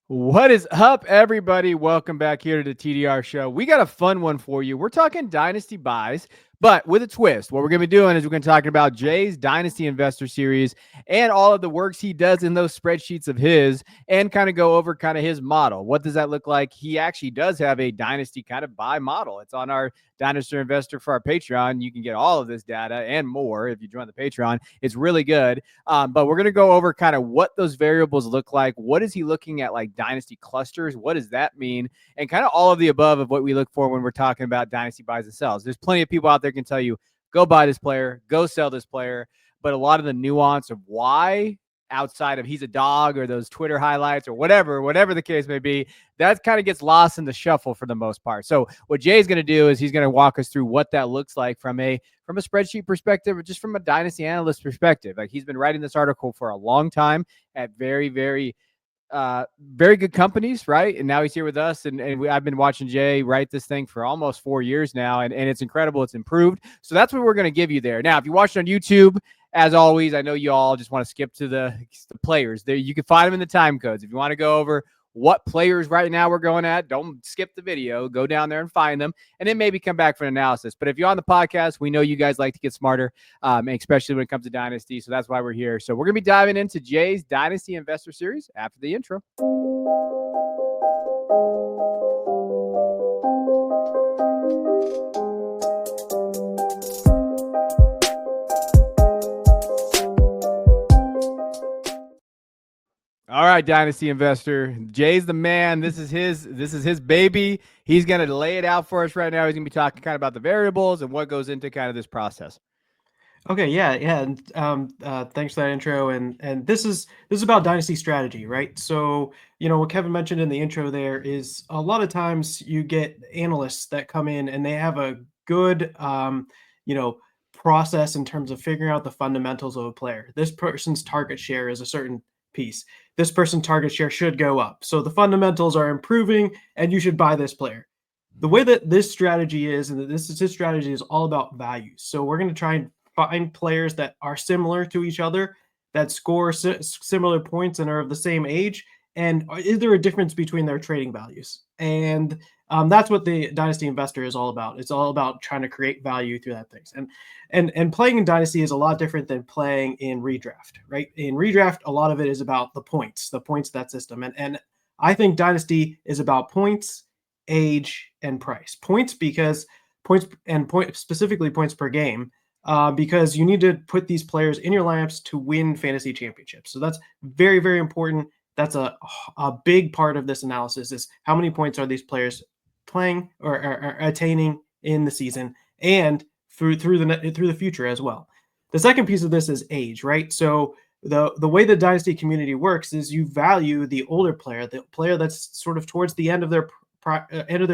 What is up, everybody? Welcome back here to the TDR show. We got a fun one for you. We're talking dynasty buys, but with a twist. What we're going to be doing is we're going to talk about Jay's Dynasty Investor Series and all of the works he does in those spreadsheets of his, and kind of go over kind of his model. What does that look like? He actually does have a dynasty kind of buy model. It's on our Dynasty Investor for our Patreon. You can get all of this data and more if you join the Patreon. It's really good. But we're going to go over kind of what those variables look like. What is he looking at, like dynasty clusters? What does that mean? And kind of all of the above of what we look for when we're talking about dynasty buys and sells. There's plenty of people out there can tell you, go buy this player, go sell this player. But a lot of the nuance of why, outside of he's a dog or those Twitter highlights or whatever the case may be, that kind of gets lost in the shuffle for the most part. So what Jay's going to do is he's going to walk us through what that looks like from a spreadsheet perspective, or just from a dynasty analyst perspective. Like, he's been writing this article for a long time at very good companies, right? And now he's here with us, and I've been watching Jay write this thing for almost 4 years now, and it's incredible. It's improved. So that's what we're going to give you there. Now, if you watched on YouTube, as always, I know you all just want to skip to the players. There, you can find them in the time codes. If you want to go over what players right now we're going at, don't skip the video. Go down there and find them, and then maybe come back for an analysis. But if you're on the podcast, we know you guys like to get smarter, especially when it comes to Dynasty. So that's why we're here. So we're going to be diving into Jay's Dynasty Investor Series after the intro. All right, Dynasty Investor. Jay's the man. This is his baby. He's going to lay it out for us right now. He's going to be talking kind of about the variables and what goes into kind of this process. Okay, yeah. And thanks for that intro. And this is about dynasty strategy, right? So, what Kevin mentioned in the intro there is a lot of times you get analysts that come in and they have a good process in terms of figuring out the fundamentals of a player. This person's target share is a certain piece. This person's target share should go up. So the fundamentals are improving and you should buy this player. The way that this strategy is, and this strategy is all about values. So we're going to try and find players that are similar to each other, that score similar points and are of the same age, and is there a difference between their trading values? And that's what the Dynasty Investor is all about. It's all about trying to create value through that things. And playing in Dynasty is a lot different than playing in redraft, right? In redraft, a lot of it is about the points of that system. And I think Dynasty is about points, age, and price. Points specifically points per game, because you need to put these players in your lineups to win fantasy championships. So that's very, very important. That's a big part of this analysis, is how many points are these players playing or attaining in the season and through the future as well. The second piece of this is age, right? So the way the Dynasty community works is you value the older player, the player that's sort of towards the end of their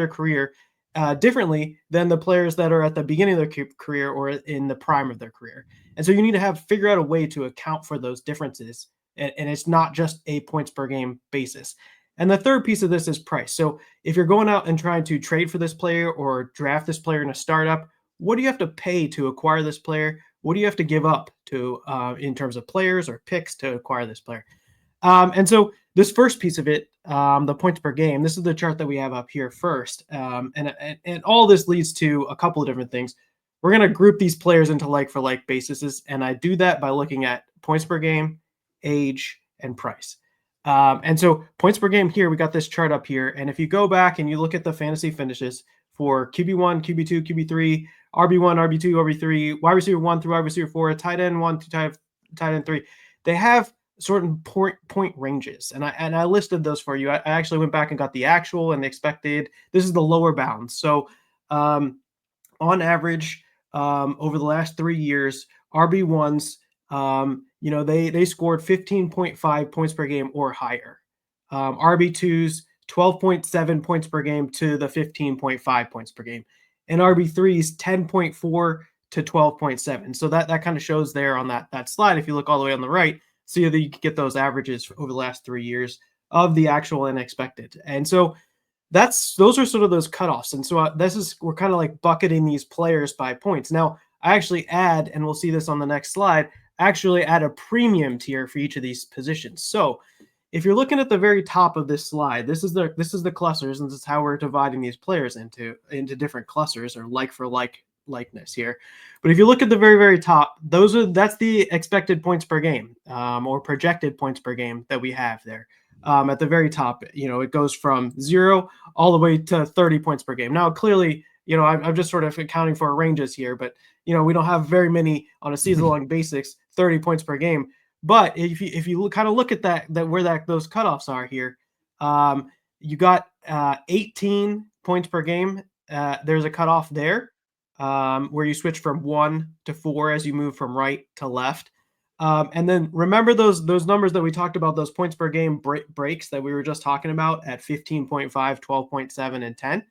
career, differently than the players that are at the beginning of their career or in the prime of their career. And so you need to figure out a way to account for those differences. And it's not just a points per game basis. And the third piece of this is price. So if you're going out and trying to trade for this player or draft this player in a startup, what do you have to pay to acquire this player? What do you have to give up to in terms of players or picks to acquire this player? And so this first piece of it, the points per game, this is the chart that we have up here first. And all this leads to a couple of different things. We're going to group these players into like-for-like bases, and I do that by looking at points per game, age, and price. And so points per game here, we got this chart up here. And if you go back and you look at the fantasy finishes for QB1, QB2, QB3, RB1, RB2, RB3, wide receiver 1 through wide receiver 4, tight end 1 to tight end 3, they have certain point ranges. And I listed those for you. I actually went back and got the actual and the expected. This is the lower bounds. So on average, over the last 3 years, RB1s, they scored 15.5 points per game or higher. RB2s, 12.7 points per game to the 15.5 points per game. And RB3s, 10.4 to 12.7. So that kind of shows there on that slide. If you look all the way on the right, see that you can get those averages over the last 3 years of the actual and expected. And so those are sort of those cutoffs. And so we're kind of like bucketing these players by points. Now, I actually add, and we'll see this on the next slide, actually add a premium tier for each of these positions. So if you're looking at the very top of this slide, this is the clusters, and this is how we're dividing these players into different clusters, or like for likeness here. But if you look at the very top, that's the expected points per game, or projected points per game that we have there. At the very top, it goes from 0 all the way to 30 points per game. Now, clearly, I'm just sort of accounting for ranges here, but we don't have very many on a season-long basis, 30 points per game. But if you kind of look at that where those cutoffs are here, you got 18 points per game. There's a cutoff there, where you switch from 1 to 4 as you move from right to left. And then remember those numbers that we talked about, those points per game breaks that we were just talking about at 15.5, 12.7, and 10.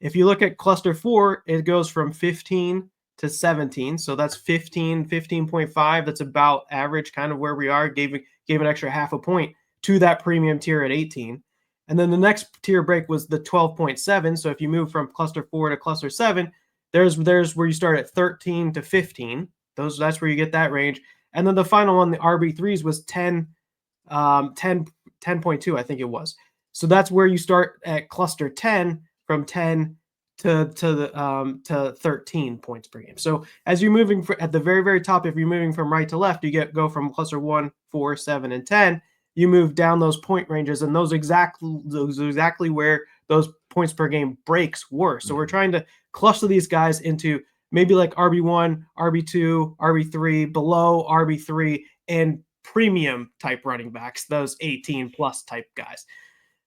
If you look at cluster 4, it goes from 15 to 17. So that's 15.5. That's about average, kind of where we are. Gave an extra half a point to that premium tier at 18. And then the next tier break was the 12.7. So if you move from cluster 4 to cluster 7, there's where you start at 13 to 15. That's where you get that range. And then the final one, the RB3s, was 10.2, I think it was. So that's where you start at cluster 10, from 10 to 13 points per game. So as you're moving at the very top, if you're moving from right to left, you go from cluster 1, 4, 7, and 10. You move down those point ranges, and those exactly where those points per game breaks were. So we're trying to cluster these guys into maybe like RB1, RB2, RB3, below RB3, and premium type running backs, those 18 plus type guys.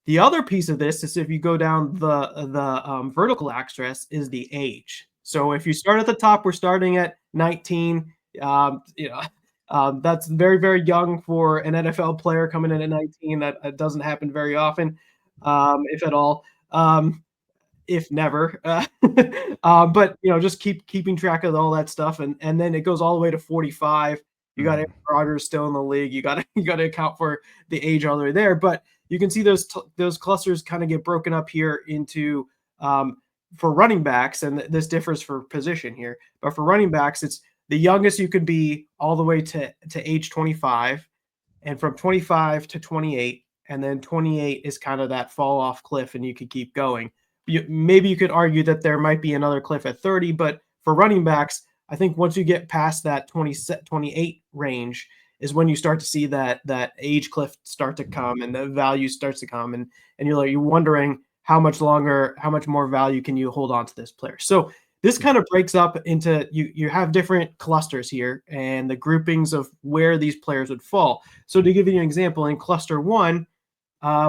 The other piece of this is, if you go down the vertical axis, is the age. So if you start at the top, we're starting at 19. That's very, very young for an NFL player coming in at 19. That doesn't happen very often, if at all. If never, but just keeping track of all that stuff, and then it goes all the way to 45. You got Aaron Rodgers still in the league. You got to account for the age all the way there. But you can see those clusters kind of get broken up here into for running backs, and this differs for position here. But for running backs, it's the youngest you could be all the way to age 25, and from 25 to 28, and then 28 is kind of that fall off cliff, and you could keep going. Maybe you could argue that there might be another cliff at 30, but for running backs, I think once you get past that 28 range is when you start to see that age cliff start to come, and the value starts to come, and you're wondering how much more value can you hold on to this player. So this kind of breaks up into, you have different clusters here and the groupings of where these players would fall. So to give you an example, in cluster 1,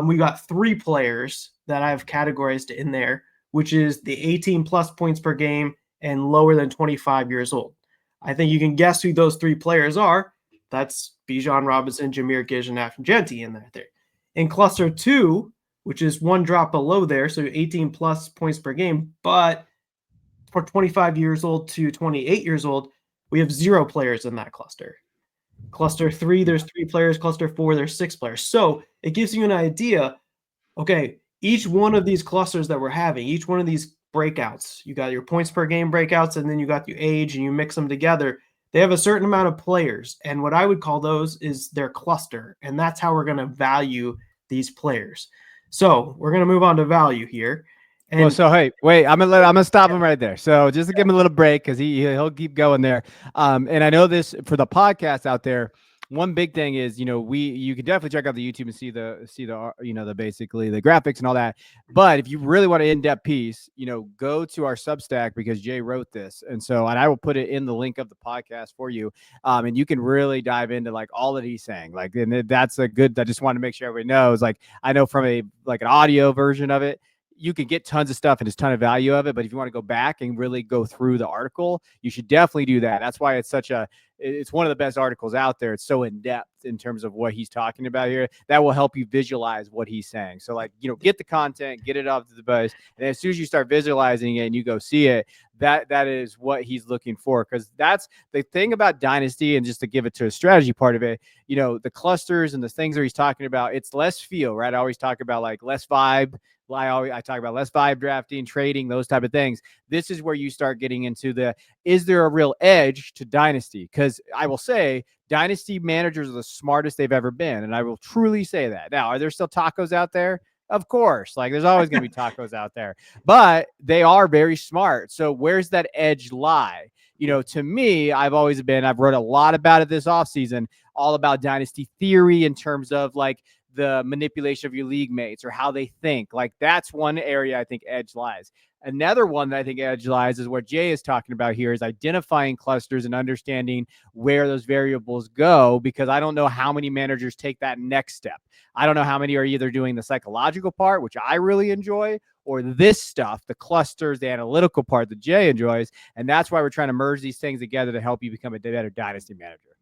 we got 3 players that I've categorized in there, which is the 18 plus points per game and lower than 25 years old. I think you can guess who those 3 players are. That's Bijan Robinson, Jahmyr Gibbs, and Afro-Genti in there. In cluster 2, which is one drop below there, so 18 plus points per game, but for 25 years old to 28 years old, we have 0 players in that cluster. Cluster 3, there's 3 players. Cluster 4, there's 6 players. So it gives you an idea. Okay, each one of these clusters that we're having, each one of these breakouts, you got your points per game breakouts, and then you got your age, and you mix them together. They have a certain amount of players, and what I would call those is their cluster, and that's how we're going to value these players. So we're going to move on to value here. And well, so hey, wait, I'm gonna stop him right there. So just to give him a little break, because he'll keep going there. And I know this for the podcast out there. One big thing is, you can definitely check out the YouTube and see the basically the graphics and all that. But if you really want an in-depth piece, go to our Substack, because Jay wrote this. And I will put it in the link of the podcast for you. And you can really dive into like all that he's saying. Like, and that's a good, I just want to make sure everybody knows, like, I know from an audio version of it, you can get tons of stuff and there's a ton of value of it. But if you want to go back and really go through the article, you should definitely do that. That's why it's one of the best articles out there. It's so in depth in terms of what he's talking about here. That will help you visualize what he's saying. So get the content, get it off to the buzz. And as soon as you start visualizing it and you go see it, that is what he's looking for. Because that's the thing about Dynasty, and just to give it to a strategy part of it, the clusters and the things that he's talking about, it's less feel, right? I always talk about like less vibe. I talk about less vibe drafting, trading, those type of things. This is where you start getting into is there a real edge to Dynasty? because I will say dynasty managers are the smartest they've ever been. And I will truly say that. Now, are there still tacos out there? Of course, like there's always going to be tacos out there, but they are very smart. So where's that edge lie? To me, I've wrote a lot about it this offseason, all about dynasty theory in terms of like the manipulation of your league mates or how they think. Like that's one area I think edge lies. Another one that I think edge lies is what Jay is talking about here, is identifying clusters and understanding where those variables go, because I don't know how many managers take that next step. I don't know how many are either doing the psychological part, which I really enjoy, or this stuff, the clusters, the analytical part that Jay enjoys. And that's why we're trying to merge these things together to help you become a better dynasty manager.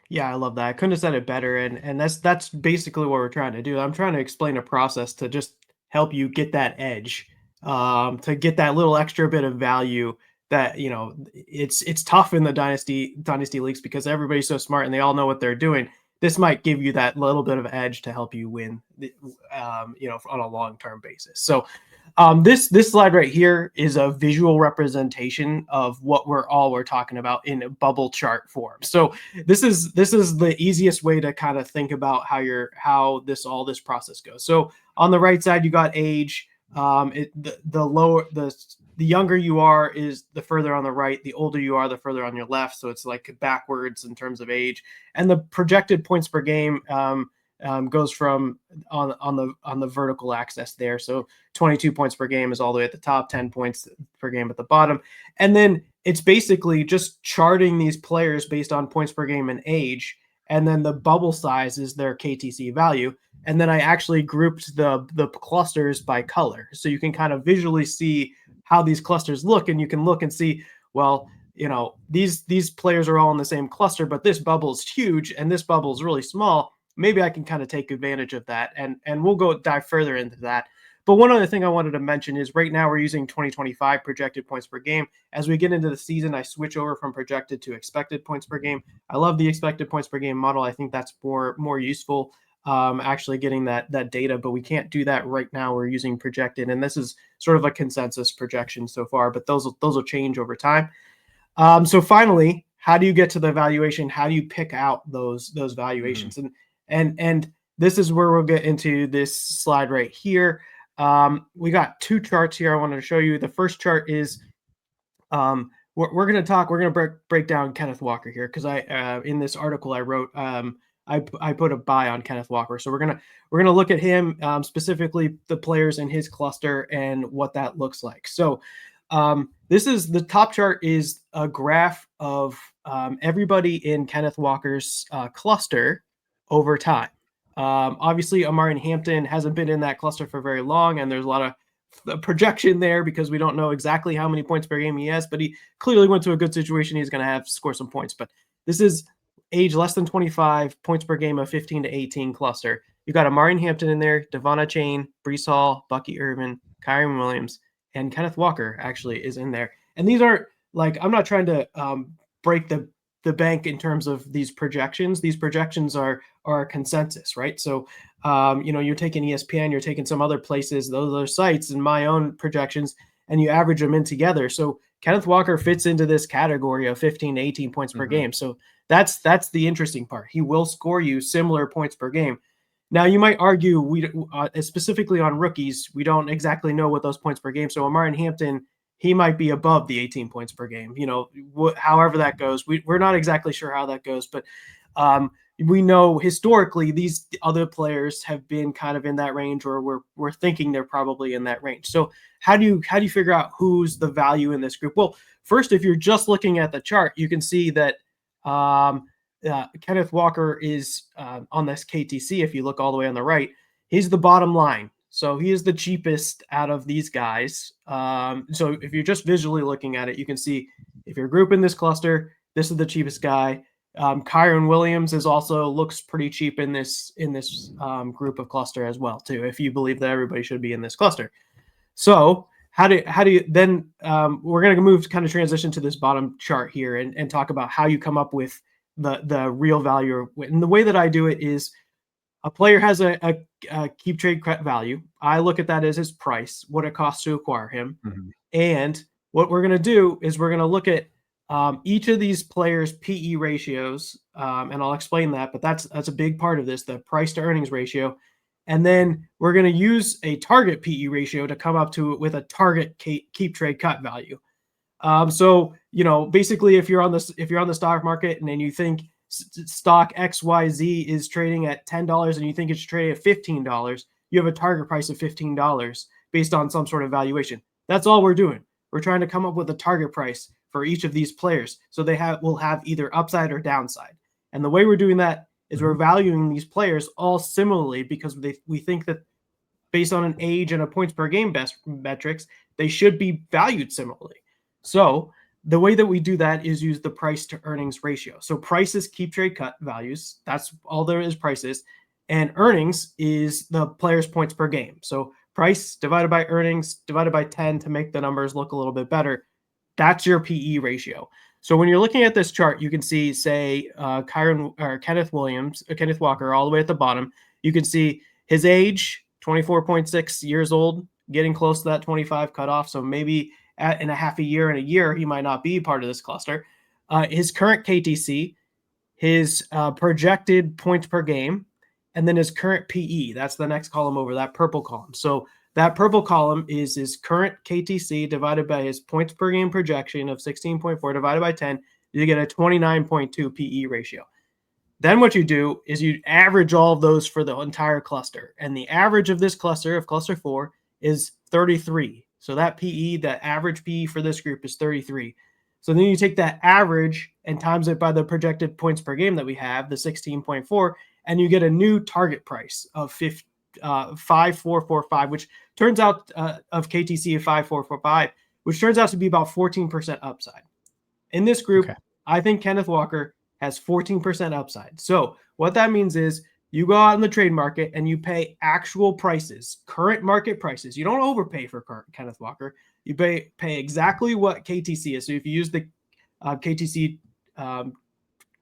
Yeah, I love that. I couldn't have said it better. And that's basically what we're trying to do. I'm trying to explain a process to just help you get that edge, to get that little extra bit of value that, it's tough in the dynasty leagues because everybody's so smart and they all know what they're doing. This might give you that little bit of edge to help you win, on a long-term basis. So this slide right here is a visual representation of what we're talking about in a bubble chart form. So this is the easiest way to kind of think about how this process goes. So on the right side, you got age. The younger you are is the further on the right. The older you are, the further on your left. So it's like backwards in terms of age. And the projected points per game goes from on the vertical axis there. So 22 points per game is all the way at the top, 10 points per game at the bottom. And then it's basically just charting these players based on points per game and age. And then the bubble size is their KTC value. And then I actually grouped the clusters by color. So you can kind of visually see how these clusters look, and you can look and see, well, these players are all in the same cluster, but this bubble is huge and this bubble is really small. Maybe I can kind of take advantage of that, and we'll dive further into that. But one other thing I wanted to mention is right now we're using 2025 projected points per game. As we get into the season, I switch over from projected to expected points per game. I love the expected points per game model. I think that's more useful, actually getting that data, but we can't do that right now. We're using projected, and this is sort of a consensus projection so far, but those will change over time. So finally, how do you get to the valuation? How do you pick out those valuations? And this is where we'll get into this slide right here. We got two charts here I wanted to show you. The first chart is we're going to break down Kenneth Walker here, because I in this article I wrote, I put a buy on Kenneth Walker. So we're gonna look at him, specifically the players in his cluster and what that looks like. So this is the top chart is a graph of everybody in Kenneth Walker's cluster over time. Obviously, Amari Hampton hasn't been in that cluster for very long, and there's a lot of projection there because we don't know exactly how many points per game he has, but he clearly went to a good situation. He's going to score some points. But this is age less than 25, points per game of 15 to 18 cluster. You got Amari Hampton in there, Devon Chain, Breece Hall, Bucky Irvin, Kyren Williams, and Kenneth Walker actually is in there. And these aren't like, I'm not trying to break the bank in terms of these projections. These projections are a consensus, right? So, you're taking ESPN, you're taking some other places, those other sites, and my own projections, and you average them in together. So Kenneth Walker fits into this category of 15 to 18 points per game. So that's the interesting part. He will score you similar points per game. Now, you might argue specifically on rookies, we don't exactly know what those points per game. So Amari Hampton, he might be above the 18 points per game. However that goes, we're not exactly sure how that goes, but we know historically these other players have been kind of in that range, or we're thinking they're probably in that range. So how do you figure out who's the value in this group? Well, first, if you're just looking at the chart, you can see that Kenneth Walker is on this KTC. If you look all the way on the right, he's the bottom line. So he is the cheapest out of these guys. So if you're just visually looking at it, you can see if you're grouping this cluster, this is the cheapest guy. Kyren Williams looks pretty cheap in this group of cluster as well too, if you believe that everybody should be in this cluster. So how do you then we're going to move kind of transition to this bottom chart here and talk about how you come up with the real value. And the way that I do it is a player has a keep trade value. I look at that as his price, what it costs to acquire him. And what we're going to do is we're going to look at Each of these players' PE ratios, and I'll explain that, but that's a big part of this, the price to earnings ratio. And then we're going to use a target PE ratio to come up to with a target keep trade cut value. So basically, if you're on the stock market and then you think stock XYZ is trading at $10 and you think it's trading at $15, you have a target price of $15 based on some sort of valuation. That's all we're doing. We're trying to come up with a target price for each of these players, so will have either upside or downside. And the way we're doing that is we're valuing these players all similarly because we think that based on an age and a points per game best metrics, they should be valued similarly. So the way that we do that is use the price to earnings ratio. So prices keep trade cut values. That's all there is, prices. And earnings is the player's points per game. So price divided by earnings divided by 10 to make the numbers look a little bit better. That's your PE ratio. So when you're looking at this chart, you can see, say, Kenneth Walker, all the way at the bottom. You can see his age, 24.6 years old, getting close to that 25 cutoff. So maybe in a half a year and a year, he might not be part of this cluster. His current KTC, his projected points per game, and then his current PE. That's the next column over, that purple column. So that purple column is his current KTC divided by his points per game projection of 16.4 divided by 10. You get a 29.2 PE ratio. Then what you do is you average all of those for the entire cluster. And the average of this cluster, of cluster 4, is 33. So that PE, that average PE for this group is 33. So then you take that average and times it by the projected points per game that we have, the 16.4, and you get a new target price of 5,445, which turns out of KTC of 5,445, which turns out to be about 14% upside. In this group, I think Kenneth Walker has 14% upside. So what that means is you go out in the trade market and you pay actual prices, current market prices. You don't overpay for Kenneth Walker. You pay exactly what KTC is. So if you use the KTC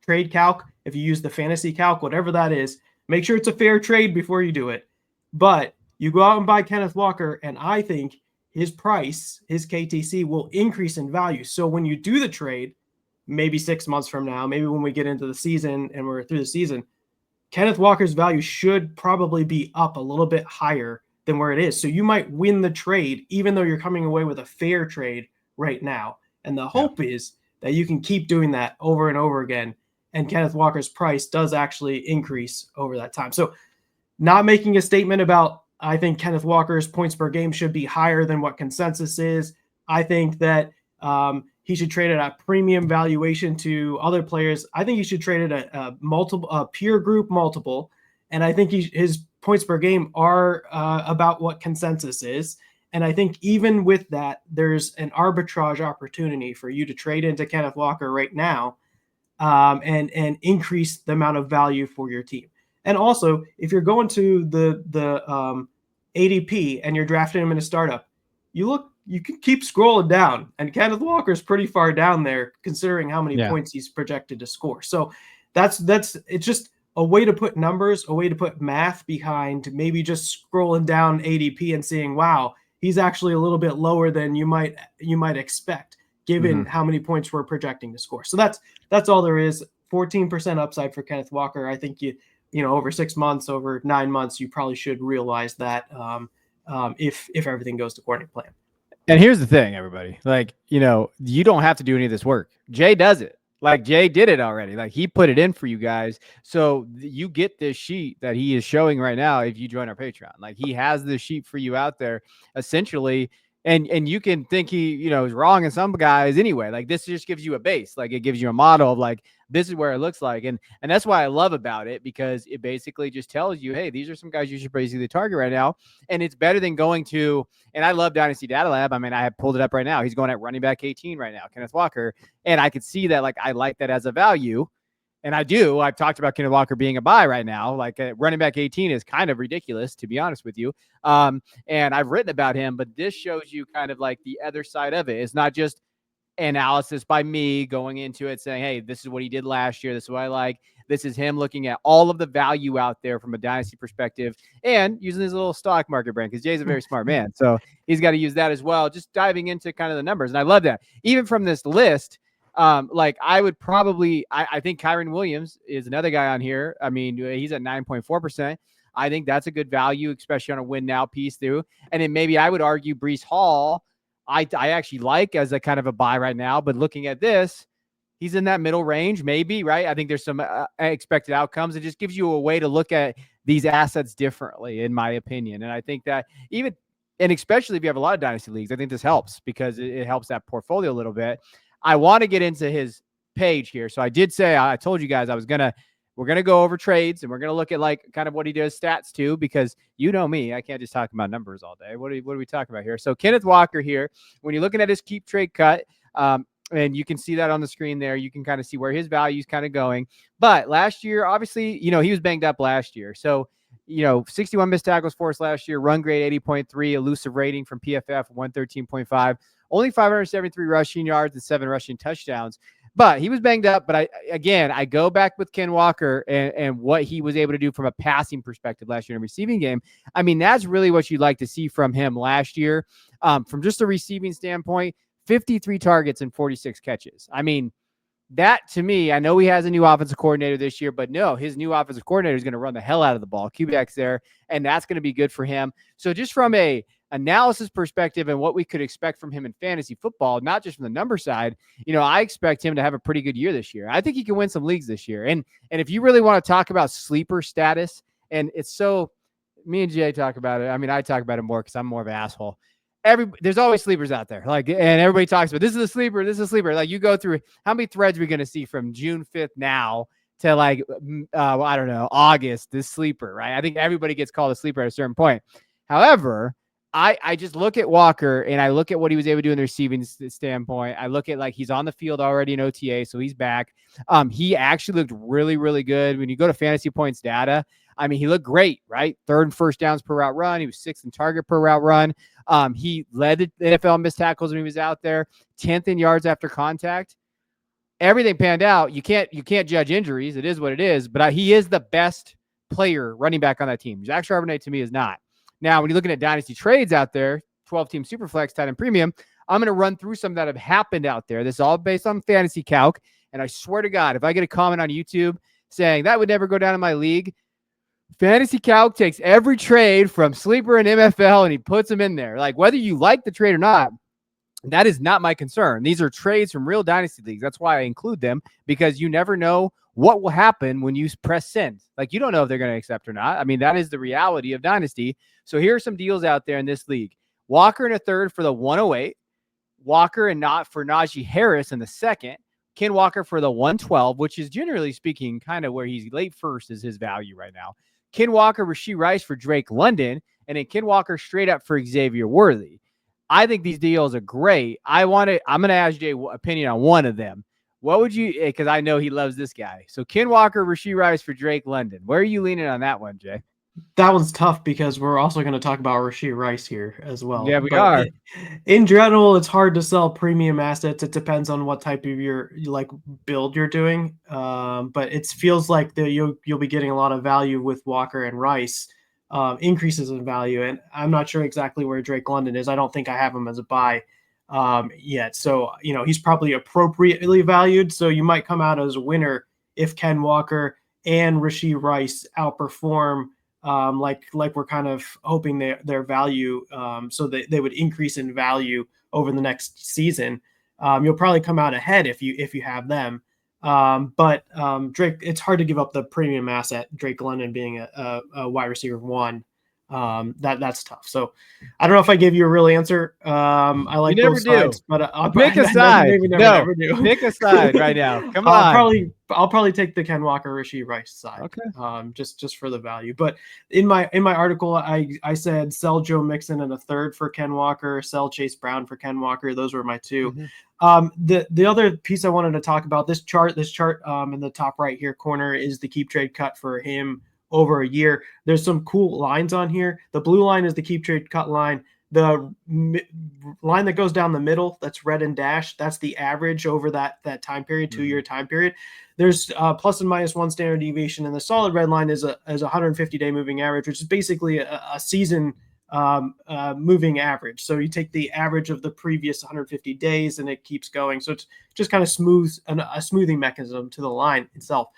trade calc, if you use the fantasy calc, whatever that is, make sure it's a fair trade before you do it. But you go out and buy Kenneth Walker, and I think his price, his KTC, will increase in value. So when you do the trade, maybe 6 months from now, maybe when we get into the season and we're through the season, Kenneth Walker's value should probably be up a little bit higher than where it is. So you might win the trade, even though you're coming away with a fair trade right now. And the hope is that you can keep doing that over and over again. And Kenneth Walker's price does actually increase over that time. So not making a statement about, I think Kenneth Walker's points per game should be higher than what consensus is. I think that he should trade at a premium valuation to other players. I think he should trade at a peer group multiple. And I think his points per game are about what consensus is. And I think even with that, there's an arbitrage opportunity for you to trade into Kenneth Walker right now and increase the amount of value for your team. And also, if you're going to the ADP and you're drafting him in a startup, you can keep scrolling down, and Kenneth Walker's pretty far down there considering how many points he's projected to score. So it's just a way to put numbers, a way to put math behind maybe just scrolling down ADP and seeing, wow, he's actually a little bit lower than you might expect given how many points we're projecting to score. So that's all there is. 14% upside for Kenneth Walker. I think over 6 months, over 9 months, you probably should realize that if everything goes according to plan. And here's the thing, everybody. You don't have to do any of this work. Jay does it. Jay did it already. He put it in for you guys. So you get this sheet that he is showing right now if you join our Patreon. He has this sheet for you out there, essentially. And you can think he, is wrong in some guys anyway. This just gives you a base. It gives you a model of this is where it looks like. And that's why I love about it, because it basically just tells you, hey, these are some guys you should basically target right now. And it's better than going to, and I love Dynasty Data Lab. I mean, I have pulled it up right now. He's going at running back 18 right now, Kenneth Walker. And I could see that, I like that as a value. And I do. I've talked about Kenneth Walker being a buy right now. Running back 18 is kind of ridiculous, to be honest with you. And I've written about him, but this shows you kind of the other side of it. It's not just analysis by me going into it saying, hey, this is what he did last year. This is what I like. This is him looking at all of the value out there from a dynasty perspective and using his little stock market brain, because Jay's a very smart man. So he's got to use that as well. Just diving into kind of the numbers. And I love that. Even from this list, Like I would probably, I think Kyron Williams is another guy on here. I mean, he's at 9.4%. I think that's a good value, especially on a win now piece too. And then maybe I would argue Brees Hall, I actually like as a kind of a buy right now, but looking at this, he's in that middle range, maybe, right? I think there's some expected outcomes. It just gives you a way to look at these assets differently, in my opinion. And I think that even, and especially if you have a lot of dynasty leagues, I think this helps because it helps that portfolio a little bit. I want to get into his page here. So I did say, I told you guys we're going to go over trades and we're going to look at like kind of what he does stats too, because you know me, I can't just talk about numbers all day. What are we talking about here? So Kenneth Walker here, when you're looking at his keep trade cut, and you can see that on the screen there, you can kind of see where his value is kind of going. But last year, obviously, he was banged up last year. So, 61 missed tackles forced last year, run grade 80.3, elusive rating from PFF 113.5. Only 573 rushing yards and 7 rushing touchdowns. But he was banged up. But I go back with Ken Walker and what he was able to do from a passing perspective last year in a receiving game. I mean, that's really what you'd like to see from him last year. From just a receiving standpoint, 53 targets and 46 catches. I mean, that to me, I know he has a new offensive coordinator this year, but no, his new offensive coordinator is going to run the hell out of the ball. Kubek's there, and that's going to be good for him. So just from a analysis perspective and what we could expect from him in fantasy football, not just from the number side, I expect him to have a pretty good year this year. I think he can win some leagues this year. And if you really want to talk about sleeper status, and it's so, me and Jay talk about it. I mean, I talk about it more because I'm more of an asshole. There's always sleepers out there. Like, and everybody talks about this is a sleeper, this is a sleeper. Like, you go through how many threads we're gonna see from June 5th now to like I don't know, August, this sleeper, right? I think everybody gets called a sleeper at a certain point. However, I just look at Walker and I look at what he was able to do in the receiving standpoint. I look at like he's on the field already in OTA, so he's back. He actually looked really, really good. When you go to fantasy points data, I mean, he looked great, right? 3rd and 1st downs per route run. He was 6th in target per route run. He led the NFL missed tackles when he was out there, 10th in yards after contact. Everything panned out. You can't judge injuries. It is what it is. But he is the best player running back on that team. Zach Charbonnet to me is not. Now, when you're looking at dynasty trades out there, 12-team Superflex, tight end premium, I'm going to run through some that have happened out there. This is all based on fantasy calc. And I swear to God, if I get a comment on YouTube saying that would never go down in my league, Fantasy Calc takes every trade from Sleeper and MFL and he puts them in there. Like, whether you like the trade or not, that is not my concern. These are trades from real dynasty leagues. That's why I include them, because you never know what will happen when you press send. Like, you don't know if they're going to accept or not. I mean, that is the reality of dynasty. So here are some deals out there in this league. Walker in a 3rd for the 108. Walker and not for Najee Harris in the 2nd. Ken Walker for the 112, which is generally speaking kind of where he's late 1st is his value right now. Ken Walker, Rashee Rice for Drake London, and then Ken Walker straight up for Xavier Worthy. I think these deals are great. I'm going to ask Jay opinion on one of them. What would you, because I know he loves this guy. So Ken Walker, Rashee Rice for Drake London. Where are you leaning on that one, Jay? That one's tough because we're also going to talk about Rashee Rice here as well. Yeah, we are. In general, it's hard to sell premium assets. It depends on what type of your build you're doing. But it feels like you'll be getting a lot of value with Walker and Rice, increases in value. And I'm not sure exactly where Drake London is. I don't think I have him as a buy yet. So, he's probably appropriately valued. So you might come out as a winner if Ken Walker and Rashee Rice outperform. Like we're kind of hoping their value, so that they would increase in value over the next season. You'll probably come out ahead if you have them. But Drake, it's hard to give up the premium asset, Drake London being a wide receiver 1. That's tough. So I don't know if I gave you a real answer. I like both sides, but I'll pick a side. Never do. Pick a side right now. Come on. I'll probably take the Ken Walker, Rashee Rice side. Okay. Just for the value. But in my article, I said sell Joe Mixon in a 3rd for Ken Walker, sell Chase Brown for Ken Walker. Those were my 2. Mm-hmm. The other piece I wanted to talk about, this chart in the top right here corner is the keep trade cut for him over a year. There's some cool lines on here. The blue line is the keep trade cut line. The line that goes down the middle, that's red and dashed, that's the average over that time period, 2-year time period. There's plus and minus 1 standard deviation, and the solid red line is a 150-day moving average, which is basically a season moving average. So you take the average of the previous 150 days and it keeps going. So it's just kind of a smoothing mechanism to the line itself.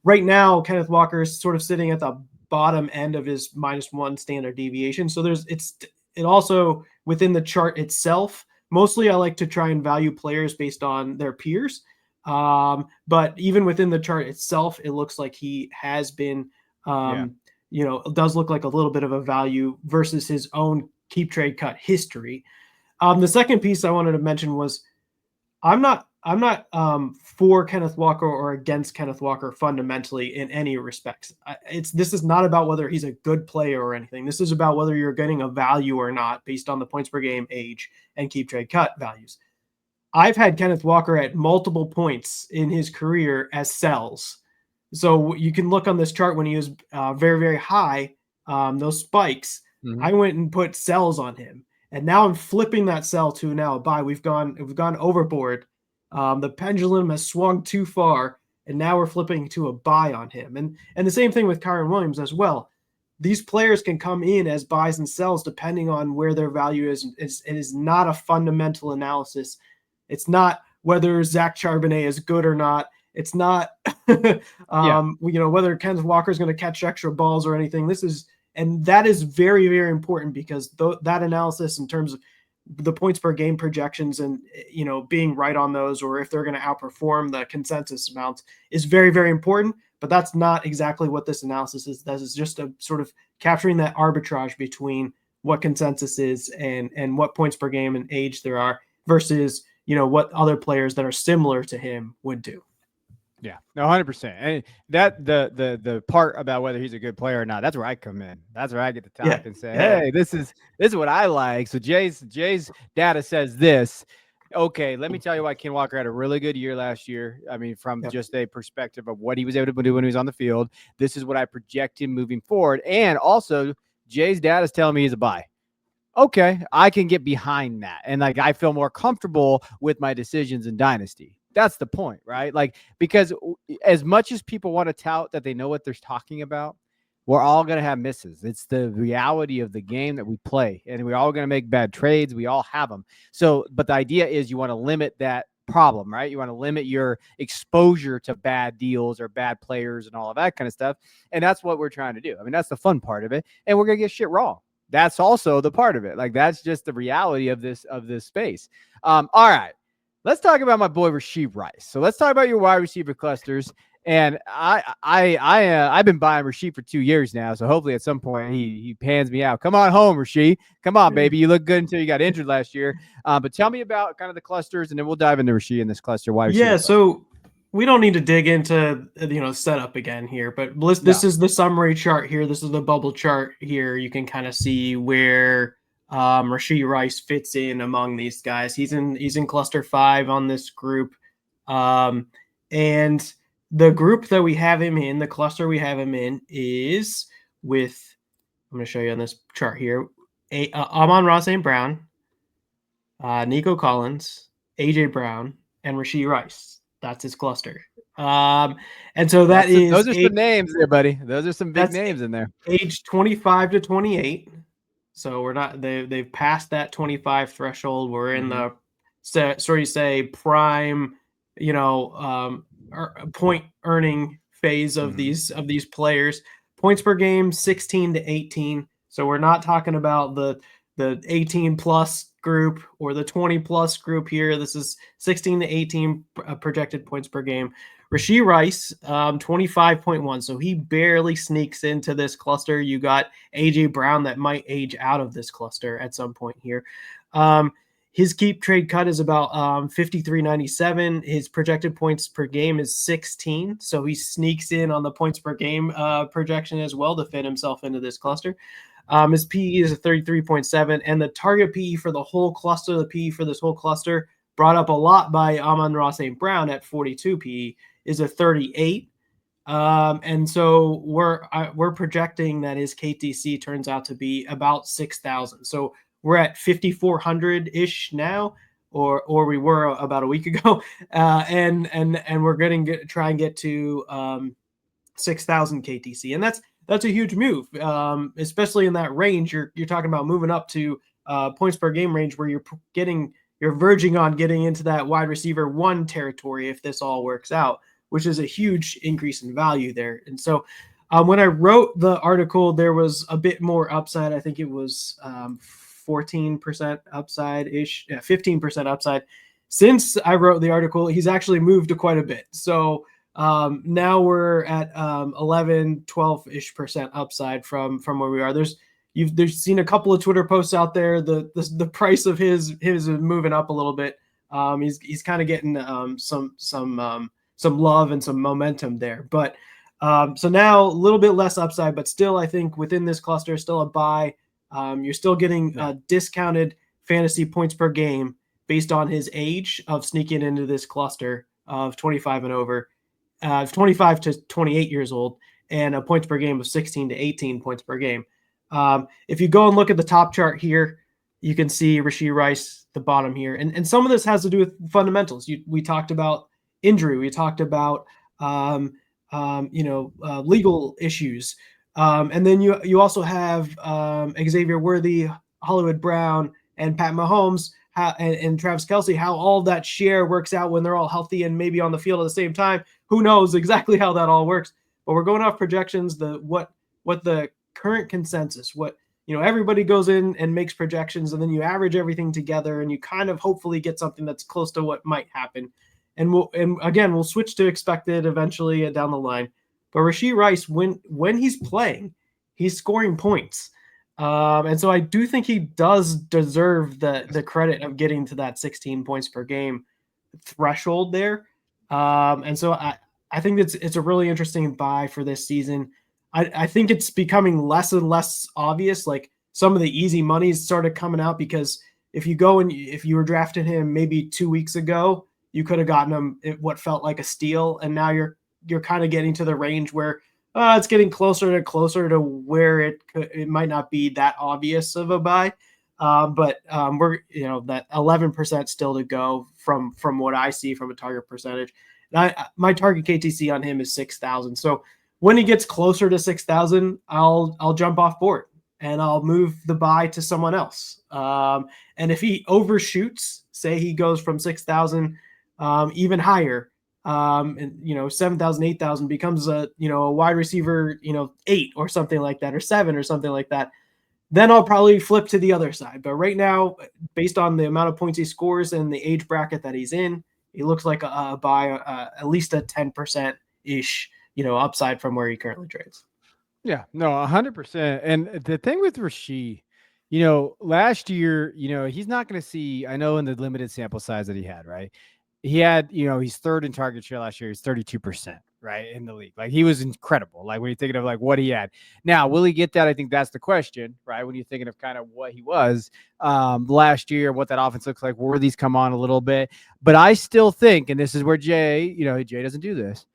Right now, Kenneth Walker is sort of sitting at the bottom end of his -1 standard deviation. So it also within the chart itself. Mostly, I like to try and value players based on their peers. But even within the chart itself, it looks like he has been, it does look like a little bit of a value versus his own keep trade cut history. The second piece I wanted to mention was I'm not for Kenneth Walker or against Kenneth Walker fundamentally in any respects. This is not about whether he's a good player or anything. This is about whether you're getting a value or not based on the points per game, age, and keep trade cut values. I've had Kenneth Walker at multiple points in his career as sells. So you can look on this chart when he was very, very high, those spikes. I went and put sells on him. And now I'm flipping that sell to now a buy. We've gone overboard. The pendulum has swung too far, and now we're flipping to a buy on him. And the same thing with Kyren Williams as well. These players can come in as buys and sells depending on where their value is. It is not a fundamental analysis. It's not whether Zach Charbonnet is good or not. It's not whether Kenneth Walker is going to catch extra balls or anything. And that is very, very important because that analysis in terms of the points per game projections and, being right on those, or if they're going to outperform the consensus amounts, is very, very important. But that's not exactly what this analysis is. This is just a sort of capturing that arbitrage between what consensus is and what points per game and age there are versus, what other players that are similar to him would do. Yeah, no, 100%. And that the part about whether he's a good player or not, that's where I come in. That's where I get to talk and say, hey, this is what I like. So Jay's data says this. Okay, let me tell you why Ken Walker had a really good year last year. I mean, from just a perspective of what he was able to do when he was on the field. This is what I project him moving forward. And also, Jay's data is telling me he's a buy. Okay, I can get behind that. And I feel more comfortable with my decisions in Dynasty. That's the point, right? Because as much as people want to tout that they know what they're talking about, we're all going to have misses. It's the reality of the game that we play, and we're all going to make bad trades. We all have them. So, but the idea is you want to limit that problem, right? You want to limit your exposure to bad deals or bad players and all of that kind of stuff. And that's what we're trying to do. I mean, that's the fun part of it. And we're going to get shit wrong. That's also the part of it. That's just the reality of this space. All right. Let's talk about my boy Rashee Rice. So let's talk about your wide receiver clusters. And I've been buying Rashee for 2 years now. So hopefully at some point he pans me out. Come on home, Rashee. Come on, baby. You look good until you got injured last year. But tell me about kind of the clusters, and then we'll dive into Rashee in this cluster. Wide receiver cluster. So we don't need to dig into setup again here, but this is the summary chart here. This is the bubble chart here. You can kind of see where Rashee Rice fits in among these guys. He's in cluster 5 on this group. And the group that we have him in, the cluster we have him in is with, I'm going to show you on this chart here, Amon-Ra St. Brown, Nico Collins, AJ Brown, and Rashee Rice. That's his cluster. And so those are some names there, buddy. Those are some big names in there. Age 25 to 28. So we're not, they've passed that 25 threshold. We're in the prime, point earning phase of these players. Points per game, 16 to 18. So we're not talking about the 18 plus group or the 20 plus group here. This is 16 to 18 projected points per game. Rashee Rice, 25.1. So he barely sneaks into this cluster. You got AJ Brown that might age out of this cluster at some point here. His keep trade cut is about 53.97. His projected points per game is 16. So he sneaks in on the points per game projection as well to fit himself into this cluster. His PE is a 33.7, and the target PE for the whole cluster, the PE for this whole cluster, brought up a lot by Amon-Ra St. Brown at 42 PE, is a 38. And so we're projecting that his KTC turns out to be about 6,000. So we're at 5,400-ish now, or we were about a week ago, and we're going to try and get to 6,000 KTC, and that's a huge move, especially in that range. You're talking about moving up to points per game range where you're verging on getting into that wide receiver 1 territory if this all works out, which is a huge increase in value there. And so when I wrote the article, there was a bit more upside. I think it was 14% upside ish, 15% upside. Since I wrote the article, he's actually moved to quite a bit. So now we're at 11, 12-ish% upside from where we are. There's seen a couple of Twitter posts out there. The price of his is moving up a little bit. He's kind of getting some love and some momentum there. But so now a little bit less upside, but still I think within this cluster, still a buy. You're still getting discounted fantasy points per game based on his age of sneaking into this cluster of 25 and over, 25 to 28 years old, and a points per game of 16 to 18 points per game. If you go and look at the top chart here, you can see Rashee Rice, the bottom here. And some of this has to do with fundamentals. We talked about injury. We talked about, legal issues. And then you also have Xavier Worthy, Hollywood Brown, and Pat Mahomes and Travis Kelce, how all that share works out when they're all healthy and maybe on the field at the same time. Who knows exactly how that all works? But we're going off projections, what the current consensus, everybody goes in and makes projections, and then you average everything together and you kind of hopefully get something that's close to what might happen. And we'll switch to expected eventually down the line. But Rashee Rice, when he's playing, he's scoring points. And so I do think he does deserve the credit of getting to that 16 points per game threshold there. And so I think it's a really interesting buy for this season. I think it's becoming less and less obvious. Like some of the easy money's started coming out, because if you were drafting him maybe 2 weeks ago, you could have gotten him at what felt like a steal. And now you're kind of getting to the range where it's getting closer to where it might not be that obvious of a buy. But we're, that 11% still to go from what I see from a target percentage. And my target KTC on him is 6,000. So when he gets closer to 6,000, I'll jump off board and I'll move the buy to someone else. And if he overshoots, say he goes from 6,000 even higher, and 7,000, 8,000 becomes a wide receiver 8 or something like that, or 7 or something like that, then I'll probably flip to the other side. But right now, based on the amount of points he scores and the age bracket that he's in, he looks like a buy, at least a 10% ish upside from where he currently trades. Yeah, no, 100%. And the thing with Rashee, last year, he's not going to see, I know in the limited sample size that he had, right? He had, he's third in target share last year. He's 32%, right, in the league. Like, he was incredible. Like, when you're thinking of like what he had. Now, will he get that? I think that's the question, right? When you're thinking of kind of what he was last year, what that offense looks like, Worthy's come on a little bit. But I still think, and this is where Jay doesn't do this,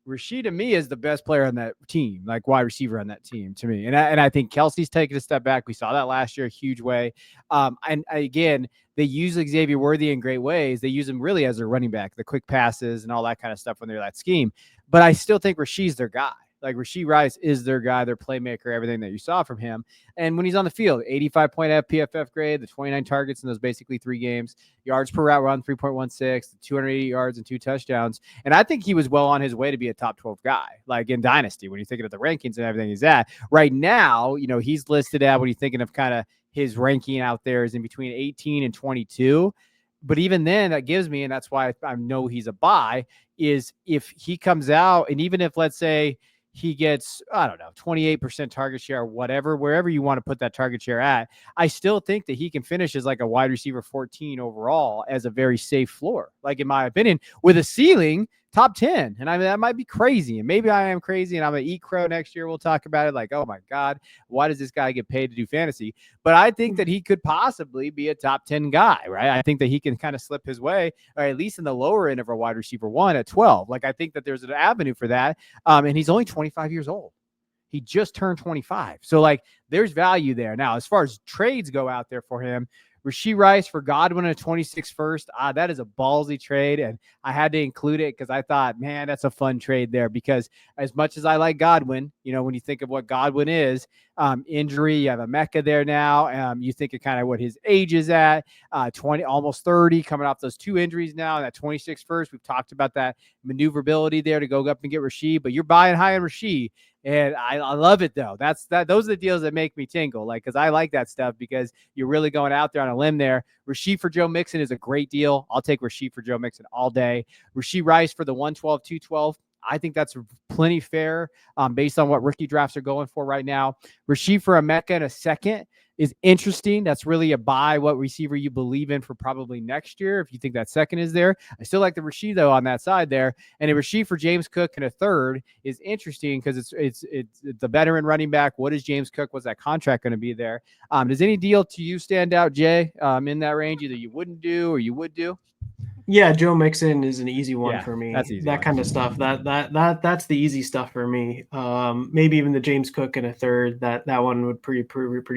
Rashee to me is the best player on that team, like wide receiver on that team to me. And I think Kelsey's taken a step back. We saw that last year, a huge way. And again, they use Xavier Worthy in great ways. They use him really as their running back, the quick passes and all that kind of stuff when they're that scheme. But I still think Rashee's their guy. Like, Rashee Rice is their guy, their playmaker, everything that you saw from him. And when he's on the field, 85-point PFF grade, the 29 targets in those basically 3 games, yards per route run, 3.16, 280 yards and 2 touchdowns. And I think he was well on his way to be a top 12 guy, like in Dynasty, when you're thinking of the rankings and everything he's at. Right now, he's listed at, when you're thinking of kind of his ranking out there, is in between 18 and 22. But even then, that gives me, and that's why I know he's a buy, is if he comes out, and even if, let's say, he gets, 28% target share, whatever, wherever you want to put that target share at, I still think that he can finish as like a wide receiver 14 overall as a very safe floor, like in my opinion, with a ceiling top 10. And I mean, that might be crazy. And maybe I am crazy and I'm going to eat crow next year. We'll talk about it. Like, oh my God, why does this guy get paid to do fantasy? But I think that he could possibly be a top 10 guy, right? I think that he can kind of slip his way, or at least in the lower end of a wide receiver 1 at 12. Like, I think that there's an avenue for that. And he's only 25 years old. He just turned 25. So like, there's value there. Now, as far as trades go out there for him, Rashee Rice for Godwin and a 26 first. That is a ballsy trade, and I had to include it because I thought, man, that's a fun trade there. Because as much as I like Godwin, when you think of what Godwin is, injury, you have a Mecca there now. You think of kind of what his age is at, 20, almost 30, coming off those 2 injuries now. And that 26 first, we've talked about that maneuverability there to go up and get Rashee, but you're buying high on Rashee. And I love it though. Those are the deals that make me tingle, because I like that stuff because you're really going out there on a limb there. Rashee for Joe Mixon is a great deal. I'll take Rashee for Joe Mixon all day. Rashee Rice for the 112, 212. I think that's plenty fair based on what rookie drafts are going for right now. Rashee for a Mecca in a second is interesting. That's really a buy what receiver you believe in for probably next year if you think that second is there. I still like the Rashee, though, on that side there. And a Rashee for James Cook in a third is interesting because it's the veteran running back. What is James Cook? What's that contract going to be there? Does any deal to you stand out, Jay, in that range either you wouldn't do or you would do? Yeah, Joe Mixon is an easy one Yeah, for me. that's easy That one. kind of stuff. That's the easy stuff for me. Maybe even the James Cook in a third. That one would pretty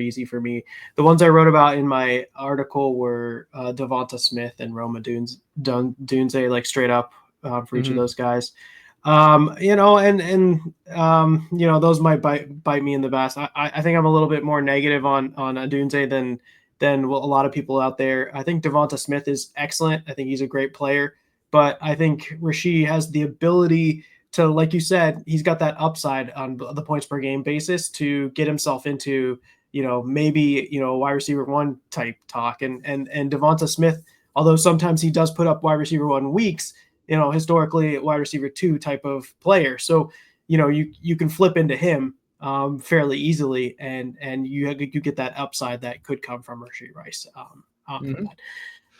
easy for me. The ones I wrote about in my article were Devonta Smith and Roma Dunze, like straight up for each of those guys. Those might bite me in the bass. I think I'm a little bit more negative on Dunze than a lot of people out there. I think Devonta Smith is excellent. I think he's a great player, but I think Rashee has the ability to, like you said, he's got that upside on the points per game basis to get himself into, maybe, wide receiver 1 type talk. And Devonta Smith, although sometimes he does put up wide receiver 1 weeks, historically wide receiver 2 type of player. So, you can flip into him fairly easily, and you get that upside that could come from Rashee Rice. From that.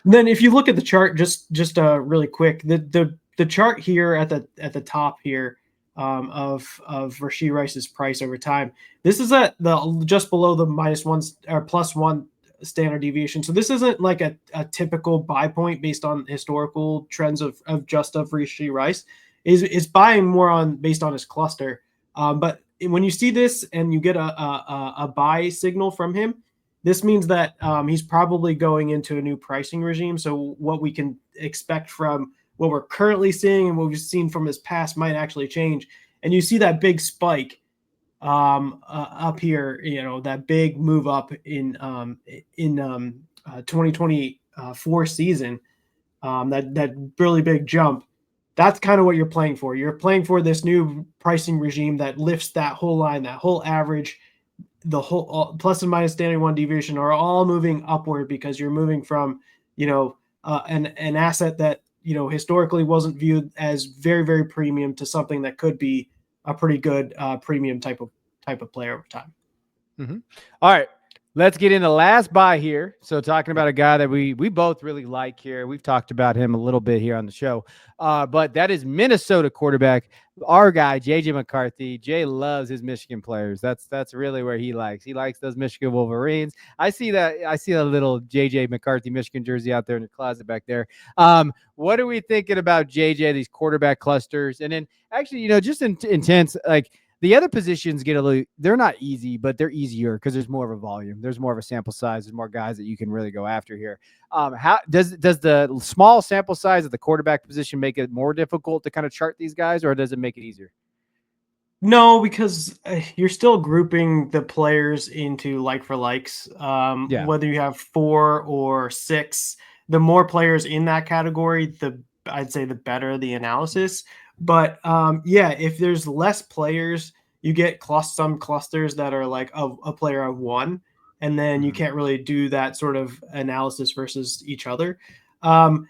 And then if you look at the chart, just really quick, the chart here at the top here of Rashee Rice's price over time. This is at the just below the -1 or +1 standard deviation. So this isn't like a typical buy point based on historical trends of Rashee Rice. Is buying more based on his cluster, but when you see this and you get a buy signal from him, this means that he's probably going into a new pricing regime. So what we can expect from what we're currently seeing and what we've seen from his past might actually change. And you see that big spike up here, that big move up in 2024 season, that really big jump. That's kind of what you're playing for. You're playing for this new pricing regime that lifts that whole line, that whole average, the whole plus and minus standard 1 deviation are all moving upward because you're moving from, an asset that, historically wasn't viewed as very, very premium to something that could be a pretty good premium type of player over time. All right. Let's get into last buy here. So talking about a guy that we both really like here. We've talked about him a little bit here on the show. But that is Minnesota quarterback, our guy, JJ McCarthy. Jay loves his Michigan players. That's really where he likes. He likes those Michigan Wolverines. I see a little JJ McCarthy Michigan jersey out there in the closet back there. What are we thinking about JJ, these quarterback clusters? And then actually, just intense, like, the other positions they're not easy, but they're easier because there's more of a volume. There's more of a sample size. There's more guys that you can really go after here. How does the small sample size of the quarterback position make it more difficult to kind of chart these guys, or does it make it easier? No, because you're still grouping the players into like for likes. Whether you have 4 or 6, the more players in that category, I'd say the better the analysis. But if there's less players, you get some clusters that are like a player of 1, and then you can't really do that sort of analysis versus each other. And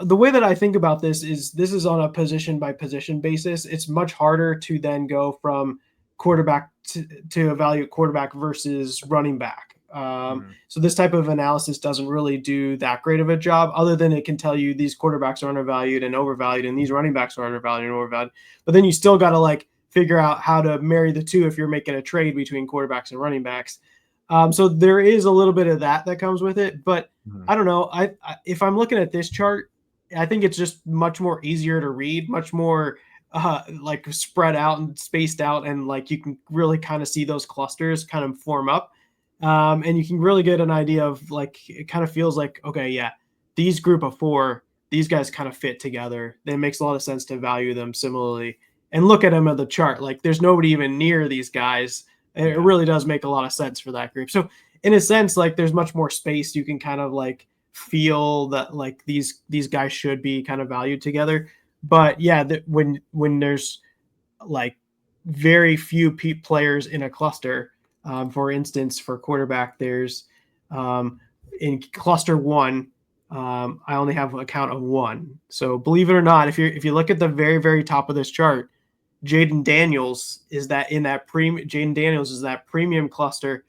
the way that I think about this is on a position by position basis. It's much harder to then go from quarterback to evaluate quarterback versus running back. So this type of analysis doesn't really do that great of a job, other than it can tell you these quarterbacks are undervalued and overvalued, and these running backs are undervalued and overvalued. But then you still got to figure out how to marry the two if you're making a trade between quarterbacks and running backs. So there is a little bit of that comes with it, but I don't know. If I'm looking at this chart, I think it's just much more easier to read, much more like spread out and spaced out, and like you can really kind of see those clusters kind of form up. And you can really get an idea of like, it kind of feels like, okay, yeah, these group of four, these guys kind of fit together. It makes a lot of sense to value them similarly and look at them at the chart. Like there's nobody even near these guys. It really does make a lot of sense for that group. So in a sense, like there's much more space. You can kind of like feel that like these guys should be kind of valued together. But yeah, when there's like very few players in a cluster, for instance, for quarterback, there's in cluster one, I only have a count of one. So believe it or not, if you look at the very, very top of this chart, Jaden Daniels is that premium cluster,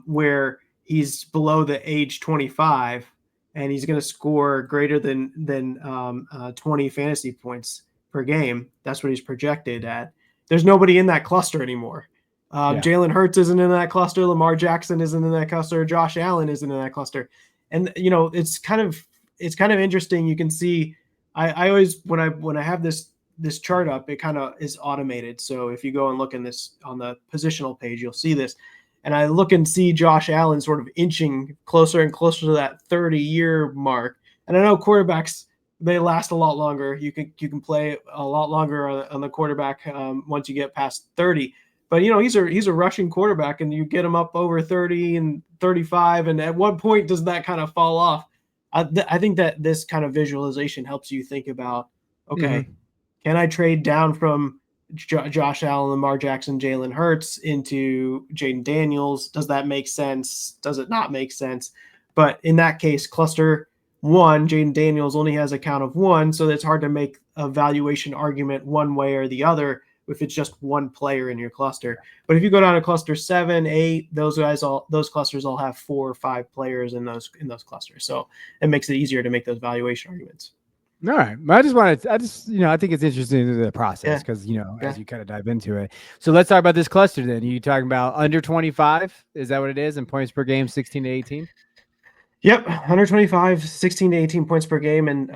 where he's below the age 25, and he's going to score greater than 20 fantasy points per game. That's what he's projected at. There's nobody in that cluster anymore. Jalen Hurts isn't in that cluster. Lamar Jackson isn't in that cluster. Josh Allen isn't in that cluster. And it's kind of interesting. You can see, I always when I have this chart up, it kind of is automated. So if you go and look in this on the positional page, you'll see this. And I look and see Josh Allen sort of inching closer and closer to that 30-year mark. And I know quarterbacks, they last a lot longer. You can play a lot longer on the quarterback once you get past 30. But he's a rushing quarterback, and you get him up over 30 and 35. And at what point does that kind of fall off? I think that this kind of visualization helps you think about, okay, can I trade down from Josh Allen, Lamar Jackson, Jalen Hurts into Jaden Daniels? Does that make sense? Does it not make sense? But in that case, cluster one, Jaden Daniels only has a count of one, so it's hard to make a valuation argument one way or the other if it's just one player in your cluster. But if you go down to cluster 7, 8, those clusters all have 4 or 5 players in those clusters. So it makes it easier to make those valuation arguments. All right. I think it's interesting the process because, as you kind of dive into it. So let's talk about this cluster then. You talking about under 25? Is that what it is? And points per game, 16 to 18? Yep, 125, 16 to 18 points per game. And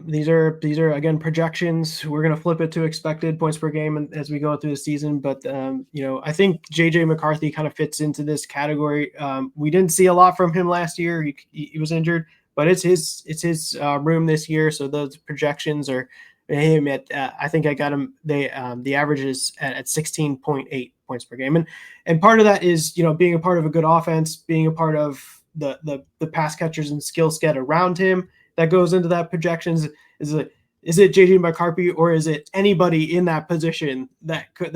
these are again projections. We're going to flip it to expected points per game as we go through the season. But I think JJ McCarthy kind of fits into this category. We didn't see a lot from him last year. He was injured, but it's his room this year. So those projections are him at I think I got him. The average is at 16.8 points per game, and part of that is being a part of a good offense, being a part of the pass catchers and skill set around him that goes into that projections. Is it JJ McCarthy, or is it anybody in that position that could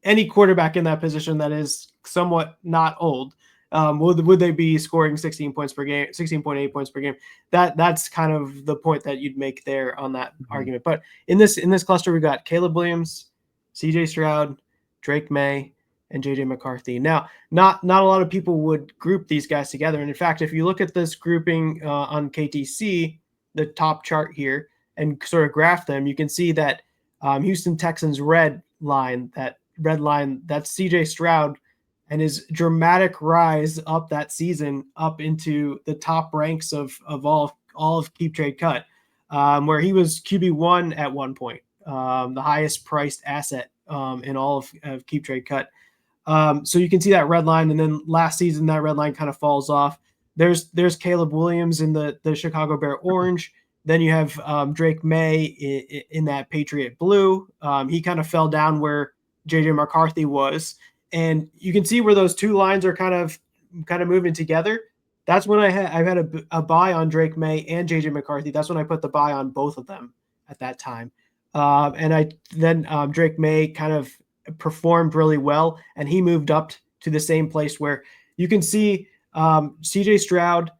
any quarterback in that position that is somewhat not old? Would they be scoring 16 points per game, 16.8 points per game? That's kind of the point that you'd make there on that argument. But in this cluster, we got Caleb Williams, CJ Stroud, Drake May, and JJ McCarthy. Now, not a lot of people would group these guys together. And in fact, if you look at this grouping on KTC, the top chart here, and sort of graph them, you can see that Houston Texans red line, that's CJ Stroud and his dramatic rise up that season up into the top ranks of all of Keep Trade Cut, where he was QB1 at one point, the highest priced asset in all of Keep Trade Cut. So you can see that red line, and then last season that red line kind of falls off. There's Caleb Williams in the Chicago Bear orange. Then you have Drake May in that Patriot blue. He kind of fell down where JJ McCarthy was, and you can see where those two lines are kind of moving together. That's when I've had a buy on Drake May and JJ McCarthy. That's when I put the buy on both of them at that time. And Drake May kind of performed really well, and he moved up to the same place where you can see CJ Stroud,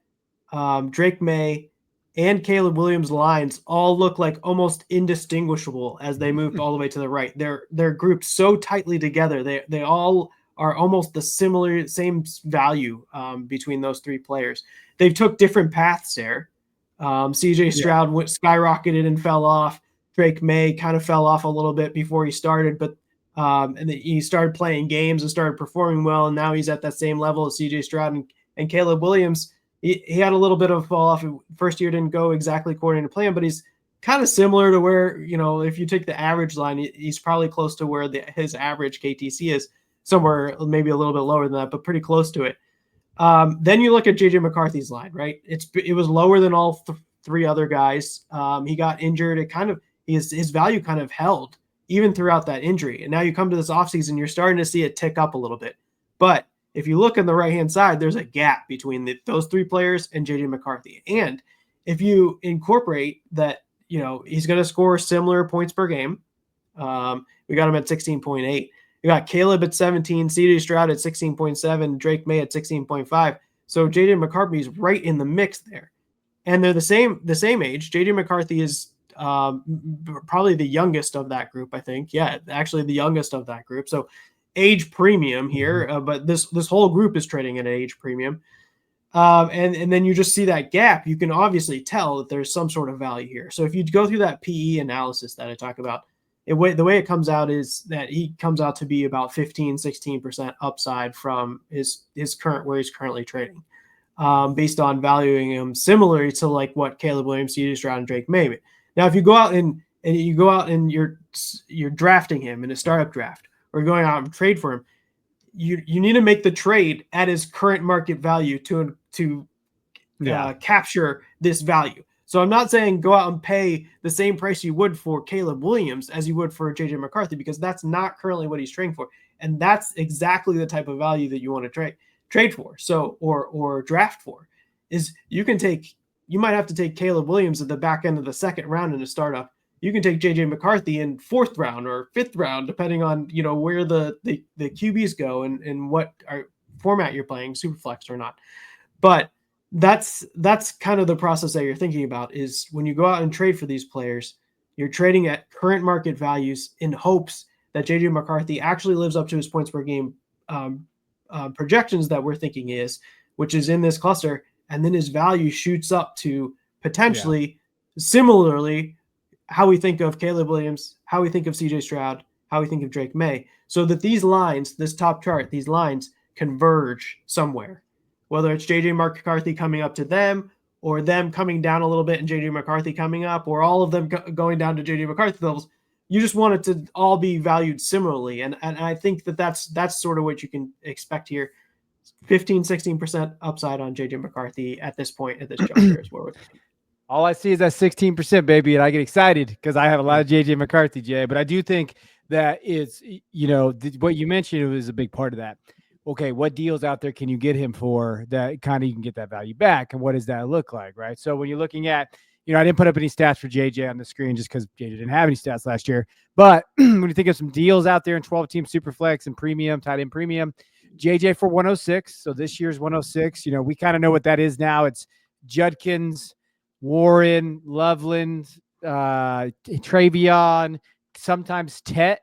Drake May, and Caleb Williams lines all look like almost indistinguishable as they moved all the way to the right. They're grouped so tightly together. They all are almost the same value between those three players. They took different paths there. CJ Stroud skyrocketed and fell off. Drake May kind of fell off a little bit before he started, but and then he started playing games and started performing well, and now he's at that same level as CJ Stroud and Caleb Williams. He had a little bit of a fall off. First year didn't go exactly according to plan, but he's kind of similar to where, if you take the average line, he's probably close to where his average KTC is, somewhere maybe a little bit lower than that, but pretty close to it. Then you look at JJ McCarthy's line, right? It was lower than all three other guys. He got injured. It kind of his value kind of held even throughout that injury. And now you come to this offseason, you're starting to see it tick up a little bit. But if you look on the right-hand side, there's a gap between those three players and JJ McCarthy. And if you incorporate that, he's going to score similar points per game. We got him at 16.8. You got Caleb at 17, CJ Stroud at 16.7, Drake May at 16.5. So JJ McCarthy's right in the mix there. And they're the same age. JJ McCarthy is probably the youngest of that group, I think. Yeah, actually the youngest of that group. So age premium here, but this whole group is trading at an age premium. And then you just see that gap. You can obviously tell that there's some sort of value here. So if you go through that PE analysis that I talk about, the way it comes out is that he comes out to be about 15-16% upside from his current where he's currently trading, based on valuing him similarly to like what Caleb Williams, CJ Stroud, and Drake May. Now, if you go out and you're drafting him in a startup draft, or going out and trade for him, you need to make the trade at his current market value to capture this value. So I'm not saying go out and pay the same price you would for Caleb Williams as you would for JJ McCarthy, because that's not currently what he's trading for. And that's exactly the type of value that you want to trade for. So, or draft for, is you might have to take Caleb Williams at the back end of the second round in a startup. You can take JJ McCarthy in fourth round or fifth round, depending on, where the QBs go and what format you're playing, Superflex or not. But that's kind of the process that you're thinking about, is when you go out and trade for these players, you're trading at current market values in hopes that JJ McCarthy actually lives up to his points per game projections that we're thinking which is in this cluster. And then his value shoots up to potentially similarly how we think of Caleb Williams, how we think of CJ Stroud, how we think of Drake May, so that these lines, this top chart, these lines converge somewhere. Whether it's JJ McCarthy coming up to them, or them coming down a little bit and JJ McCarthy coming up, or all of them going down to JJ McCarthy levels, you just want it to all be valued similarly. And I think that's sort of what you can expect here. 15-16% upside on JJ McCarthy at this point, at this juncture is where we're thinking. All I see is that 16%, baby, and I get excited because I have a lot of JJ McCarthy, Jay. But I do think that it's, what you mentioned was a big part of that. Okay, what deals out there can you get him for that kind of you can get that value back, and what does that look like, right? So when you're looking at, I didn't put up any stats for JJ on the screen just because JJ didn't have any stats last year. But when you think of some deals out there in 12-team Superflex and premium, tight end premium, JJ for 106. So this year's 106. We kind of know what that is now. It's Judkins, Warren, Loveland, Travion, sometimes Tet.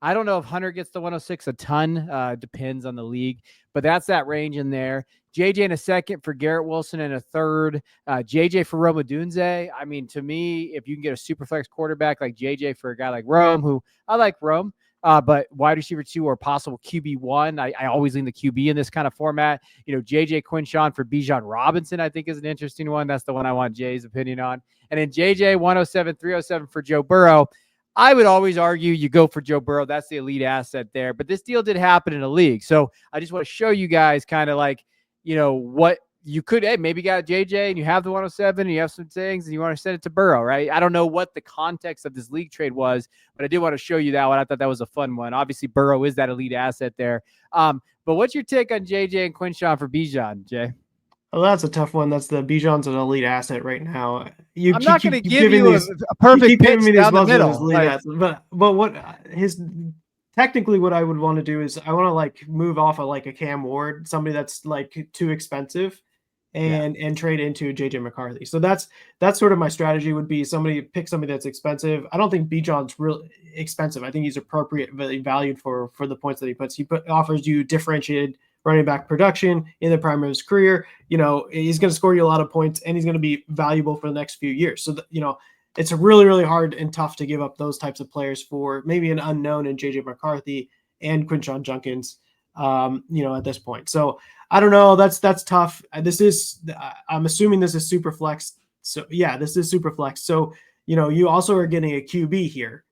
I don't know if Hunter gets the 106 a ton. Depends on the league, but that's that range in there. JJ in a second for Garrett Wilson in a third. JJ for Rome Odunze. I mean, to me, if you can get a super flex quarterback like JJ for a guy like Rome, who I like Rome, but wide receiver 2 or possible QB1, I always lean the QB in this kind of format. JJ Quinshawn for Bijan Robinson, I think is an interesting one. That's the one I want Jay's opinion on. And then JJ 107, 307 for Joe Burrow. I would always argue you go for Joe Burrow. That's the elite asset there. But this deal did happen in a league. So I just want to show you guys kind of like, what you could, maybe got JJ and you have the 107 and you have some things and you want to send it to Burrow, right? I don't know what the context of this league trade was, but I did want to show you that one. I thought that was a fun one. Obviously, Burrow is that elite asset there. But what's your take on JJ and Quinshawn for Bijan, Jay? Oh, that's a tough one. That's the Bijan's an elite asset right now. I'm not going to give you a perfect pitch down the middle. But what technically what I would want to do is I want to like move off of like a Cam Ward, somebody that's like too expensive, and trade into JJ McCarthy. So that's sort of my strategy would be pick somebody that's expensive. I don't think Bijan's real expensive. I think he's appropriately valued for the points that he puts. He offers you differentiated running back production in the prime of his career. He's going to score you a lot of points and he's going to be valuable for the next few years. So, it's really, really hard and tough to give up those types of players for maybe an unknown in JJ McCarthy and Quinshawn Judkins, at this point. So I don't know. That's tough. I'm assuming this is super flex. So yeah, this is super flex. So you also are getting a QB here,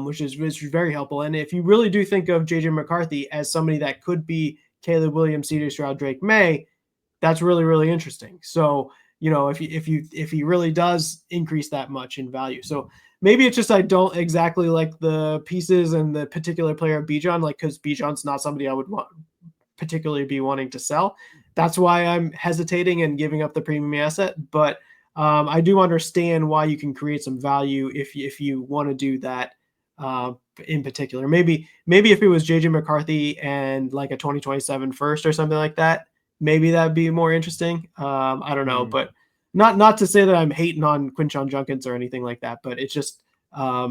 which is very helpful. And if you really do think of JJ McCarthy as somebody that could be Caleb Williams, CJ Stroud, Drake May, that's really, really interesting. So, if he really does increase that much in value. So maybe it's just I don't exactly like the pieces and the particular player of Bijan, like because Bijan's not somebody I would want particularly be wanting to sell. That's why I'm hesitating and giving up the premium asset. But I do understand why you can create some value if you want to do that in particular. Maybe if it was JJ McCarthy and like a 2027 first or something like that, maybe that'd be more interesting. I don't know, but not to say that I'm hating on Quinshon Junkins or anything like that, but it's just I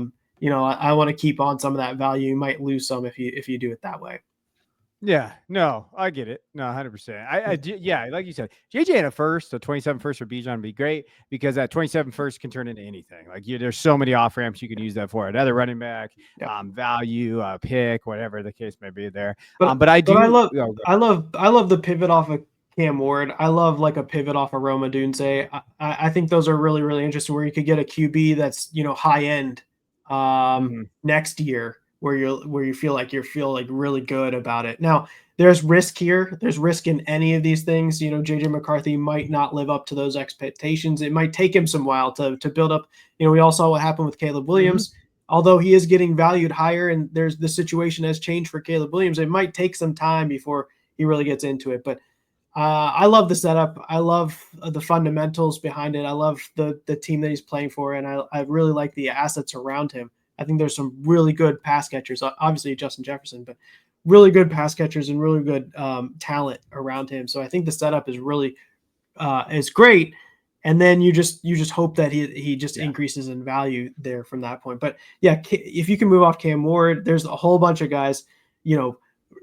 want to keep on some of that value. You might lose some if you do it that way. Yeah, no, I get it. No, 100%. Yeah, like you said, JJ in a first, so 27 first for Bijan would be great because that 27 first can turn into anything. Like there's so many off ramps you can use that for. Another running back, Yep. Value, pick, whatever the case may be there. But I love the pivot off of Cam Ward. I love like a pivot off of Roma Dunze. I think those are really, really interesting where you could get a QB that's high end next year where you feel like really good about it. Now there's risk here. There's risk in any of these things. JJ McCarthy might not live up to those expectations. It might take him some while to build up. We all saw what happened with Caleb Williams. Although he is getting valued higher and there's the situation has changed for Caleb Williams, it might take some time before he really gets into it. But I love the setup. I love the fundamentals behind it. I love the team that he's playing for, and I really like the assets around him. I think there's some really good pass catchers, obviously Justin Jefferson, but really good pass catchers and really good talent around him. So I think the setup is really is great. And then you just hope that he just increases in value there from that point. But yeah, if you can move off Cam Ward, there's a whole bunch of guys,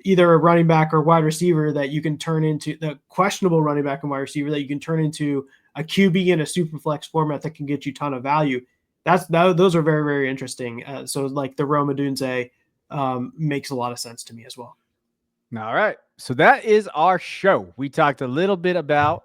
either a running back or wide receiver that you can turn into the questionable running back and wide receiver that you can turn into a QB in a super flex format that can get you a ton of value. Those are very, very interesting. So like the Roma Dunze makes a lot of sense to me as well. All right. So that is our show. We talked a little bit about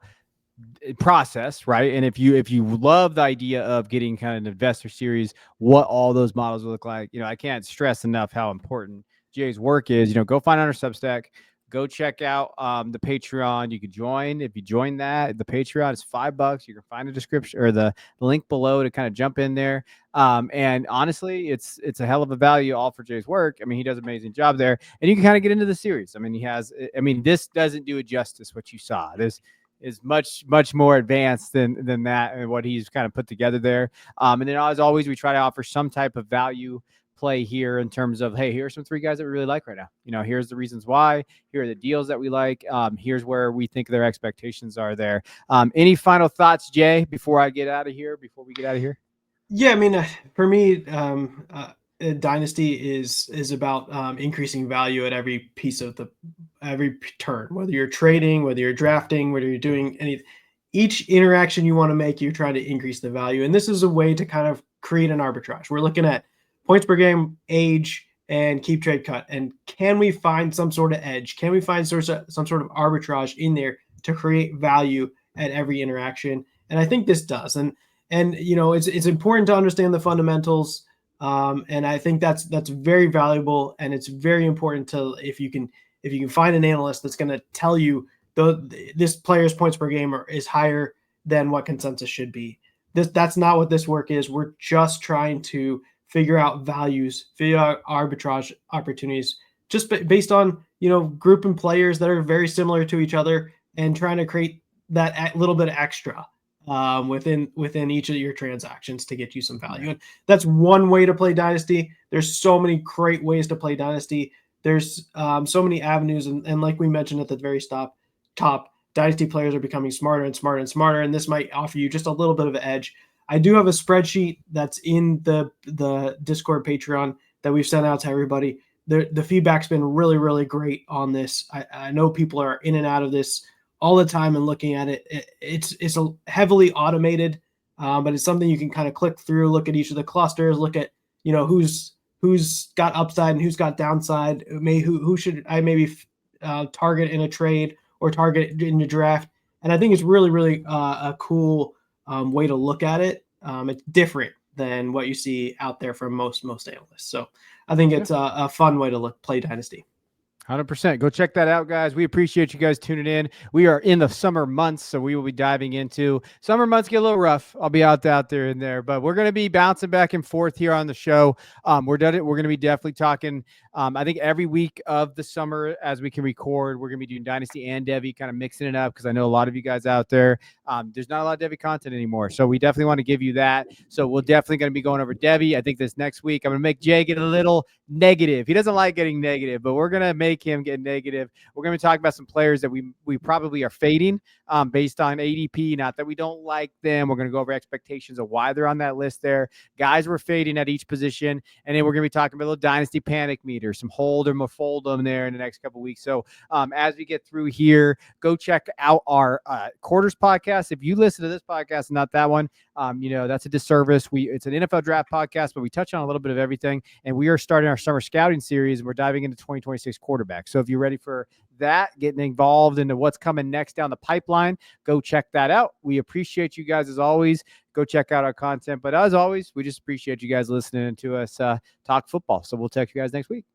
process, right? And if you love the idea of getting kind of an investor series, what all those models will look like, I can't stress enough how important Jay's work is. Go find out our Substack, go check out the Patreon. You could join. If you join that, the Patreon is $5. You can find a description or the link below to kind of jump in there. And honestly, it's a hell of a value all for Jay's work. I mean, he does an amazing job there, and you can kind of get into the series. I mean, this doesn't do it justice what you saw. This is much more advanced than that and what he's kind of put together there. And then as always, we try to offer some type of value play here in terms of, hey, here are some 3 guys that we really like right now. Here's the reasons why. Here are the deals that we like. Here's where we think their expectations are there. Any final thoughts, Jay, before we get out of here? Yeah, I mean, for me, Dynasty is about increasing value at every piece of every turn, whether you're trading, whether you're drafting, whether you're doing each interaction you want to make, you're trying to increase the value. And this is a way to kind of create an arbitrage. We're looking at points per game, age, and keep trade cut. And can we find some sort of edge? Can we find some sort of arbitrage in there to create value at every interaction? And I think this does. And it's important to understand the fundamentals. And I think that's very valuable, and it's very important to if you can find an analyst that's going to tell you this player's points per game is higher than what consensus should be. That's not what this work is. We're just trying to figure out values, figure out arbitrage opportunities, just based on grouping players that are very similar to each other and trying to create that little bit of extra within each of your transactions to get you some value. And that's one way to play Dynasty. There's so many great ways to play Dynasty. There's so many avenues. And like we mentioned at the very top, Dynasty players are becoming smarter and smarter and smarter. And this might offer you just a little bit of an edge. I do have a spreadsheet that's in the Discord Patreon that we've sent out to everybody. The feedback's been really, really great on this. I know people are in and out of this all the time and looking at it. It's a heavily automated, but it's something you can kind of click through, look at each of the clusters, look at who's got upside and who's got downside. Who should I maybe target in a trade or target in the draft? And I think it's really, really a cool way to look at it. It's different than what you see out there from most analysts. So I think it's a fun way to play Dynasty. 100%. Go check that out, guys. We appreciate you guys tuning in. We are in the summer months, so we will be diving into summer months. Get a little rough. I'll be out there and there, but we're going to be bouncing back and forth here on the show. We're going to be definitely talking. I think every week of the summer, as we can record, we're going to be doing Dynasty and Devy, kind of mixing it up because I know a lot of you guys out there. There's not a lot of Devy content anymore, so we definitely want to give you that. So we're definitely going to be going over Devy. I think this next week I'm going to make Jay get a little negative. He doesn't like getting negative, but we're going to make him get negative. We're going to talk about some players that we probably are fading based on ADP. Not that we don't like them. We're going to go over expectations of why they're on that list there. Guys we're fading at each position. And then we're going to be talking about a little Dynasty panic meter, some hold them or fold them there in the next couple of weeks. So as we get through here, go check out our quarters podcast. If you listen to this podcast and not that one, that's a disservice. It's an NFL draft podcast, but we touch on a little bit of everything. And we are starting our summer scouting series, and we're diving into 2026 quarterbacks. So if you're ready for that, getting involved into what's coming next down the pipeline, go check that out. We appreciate you guys as always. Go check out our content. But as always, we just appreciate you guys listening to us talk football. So we'll talk to you guys next week.